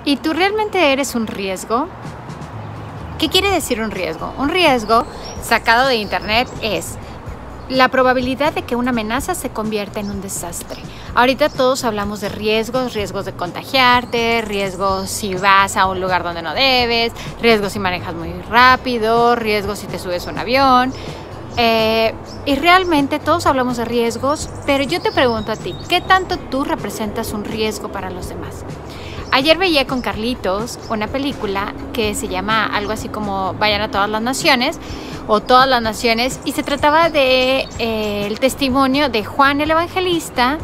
¿Y tú realmente eres un riesgo? ¿Qué quiere decir un riesgo? Un riesgo, sacado de internet, es la probabilidad de que una amenaza se convierta en un desastre. Ahorita todos hablamos de riesgos, riesgos de contagiarte, riesgos si vas a un lugar donde no debes, riesgos si manejas muy rápido, riesgos si te subes a un avión. Y realmente todos hablamos de riesgos, pero yo te pregunto a ti, ¿qué tanto tú representas un riesgo para los demás? Ayer veía con Carlitos una película que se llama algo así como Vayan a todas las naciones o Todas las naciones, y se trataba de el testimonio de Juan el Evangelista,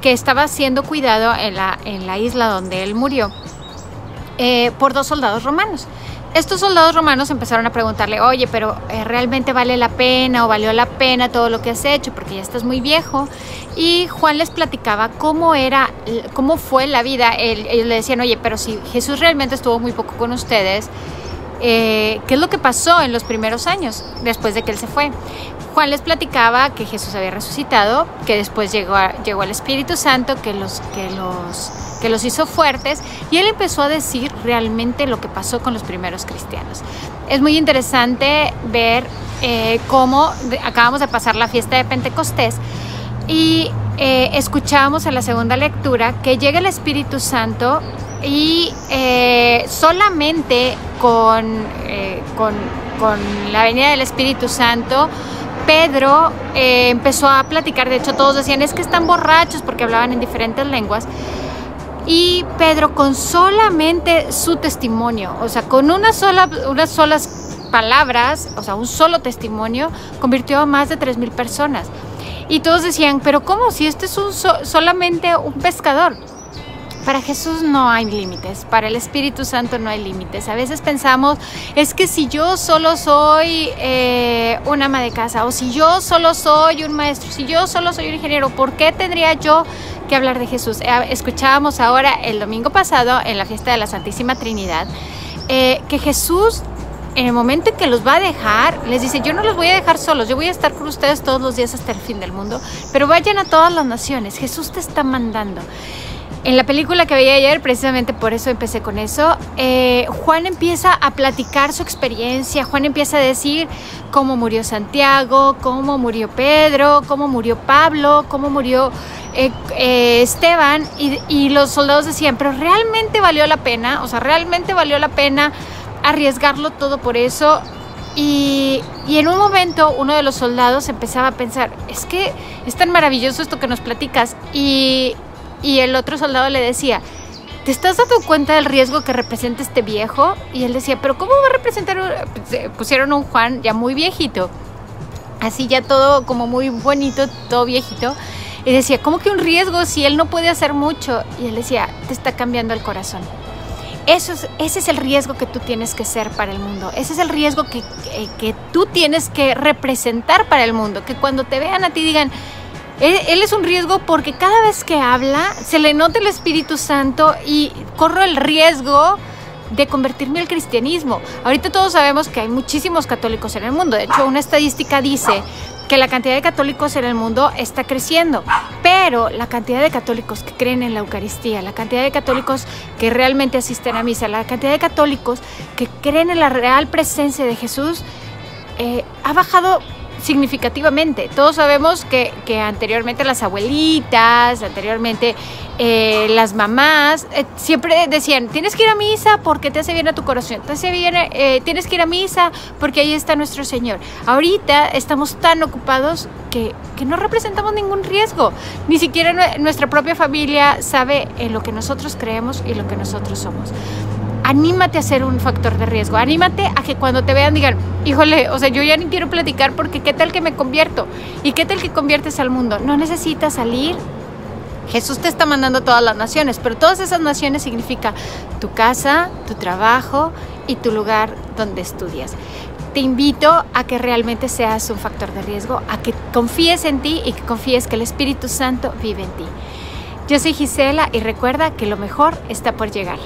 que estaba siendo cuidado en la isla donde él murió por 2 soldados romanos. Estos soldados romanos empezaron a preguntarle, oye, pero ¿realmente vale la pena o valió la pena todo lo que has hecho? Porque ya estás muy viejo. Y Juan les platicaba cómo fue la vida. Ellos le decían, oye, pero si Jesús realmente estuvo muy poco con ustedes, ¿qué es lo que pasó en los primeros años después de que él se fue? Juan les platicaba que Jesús había resucitado, que después llegó el Espíritu Santo, que los hizo fuertes, y él empezó a decir realmente lo que pasó con los primeros cristianos. Es muy interesante ver cómo acabamos de pasar la fiesta de Pentecostés y escuchábamos en la segunda lectura que llega el Espíritu Santo y solamente con la venida del Espíritu Santo, Pedro empezó a platicar. De hecho, todos decían, es que están borrachos, porque hablaban en diferentes lenguas. Y Pedro, con solamente su testimonio, o sea, con unas solas palabras, o sea, un solo testimonio, convirtió a más de 3,000 personas. Y todos decían, pero ¿cómo? Si este es solamente un pescador. Para Jesús no hay límites, para el Espíritu Santo no hay límites. A veces pensamos, es que si yo solo soy una ama de casa, o si yo solo soy un maestro, si yo solo soy un ingeniero, ¿por qué tendría yo que hablar de Jesús? Escuchábamos ahora el domingo pasado en la fiesta de la Santísima Trinidad que Jesús, en el momento en que los va a dejar, les dice, yo no los voy a dejar solos, yo voy a estar con ustedes todos los días hasta el fin del mundo, pero vayan a todas las naciones. Jesús te está mandando. En la película que veía ayer, precisamente por eso empecé con eso, Juan empieza a platicar su experiencia. Juan empieza a decir cómo murió Santiago, cómo murió Pedro, cómo murió Pablo, cómo murió Esteban, y los soldados decían, pero ¿realmente valió la pena? O sea, ¿realmente valió la pena arriesgarlo todo por eso? Y en un momento uno de los soldados empezaba a pensar, es que es tan maravilloso esto que nos platicas, y el otro soldado le decía, ¿te estás dando cuenta del riesgo que representa este viejo? Y él decía, ¿pero cómo va a representar? Pusieron a un Juan ya muy viejito, así ya todo como muy bonito, todo viejito, y decía, ¿cómo que un riesgo si él no puede hacer mucho? Y él decía, te está cambiando el corazón. Ese es el riesgo que tú tienes que ser para el mundo. Ese es el riesgo que tú tienes que representar para el mundo. Que cuando te vean a ti digan, él es un riesgo, porque cada vez que habla se le nota el Espíritu Santo y corro el riesgo de convertirme al cristianismo. Ahorita todos sabemos que hay muchísimos católicos en el mundo. De hecho, una estadística dice que la cantidad de católicos en el mundo está creciendo, pero la cantidad de católicos que creen en la Eucaristía, la cantidad de católicos que realmente asisten a misa, la cantidad de católicos que creen en la real presencia de Jesús ha bajado significativamente. Todos sabemos que anteriormente las abuelitas, anteriormente las mamás siempre decían, tienes que ir a misa porque te hace bien a tu corazón, tienes que ir a misa porque ahí está nuestro Señor. Ahorita estamos tan ocupados que no representamos ningún riesgo. Ni siquiera nuestra propia familia sabe en lo que nosotros creemos y lo que nosotros somos. Anímate a ser un factor de riesgo. Anímate a que cuando te vean digan, híjole, o sea, yo ya ni quiero platicar porque ¿qué tal que me convierto? ¿Y qué tal que conviertes al mundo? No necesitas salir. Jesús te está mandando a todas las naciones, pero todas esas naciones significa tu casa, tu trabajo y tu lugar donde estudias. Te invito a que realmente seas un factor de riesgo, a que confíes en ti y que confíes que el Espíritu Santo vive en ti. Yo soy Gisela y recuerda que lo mejor está por llegar.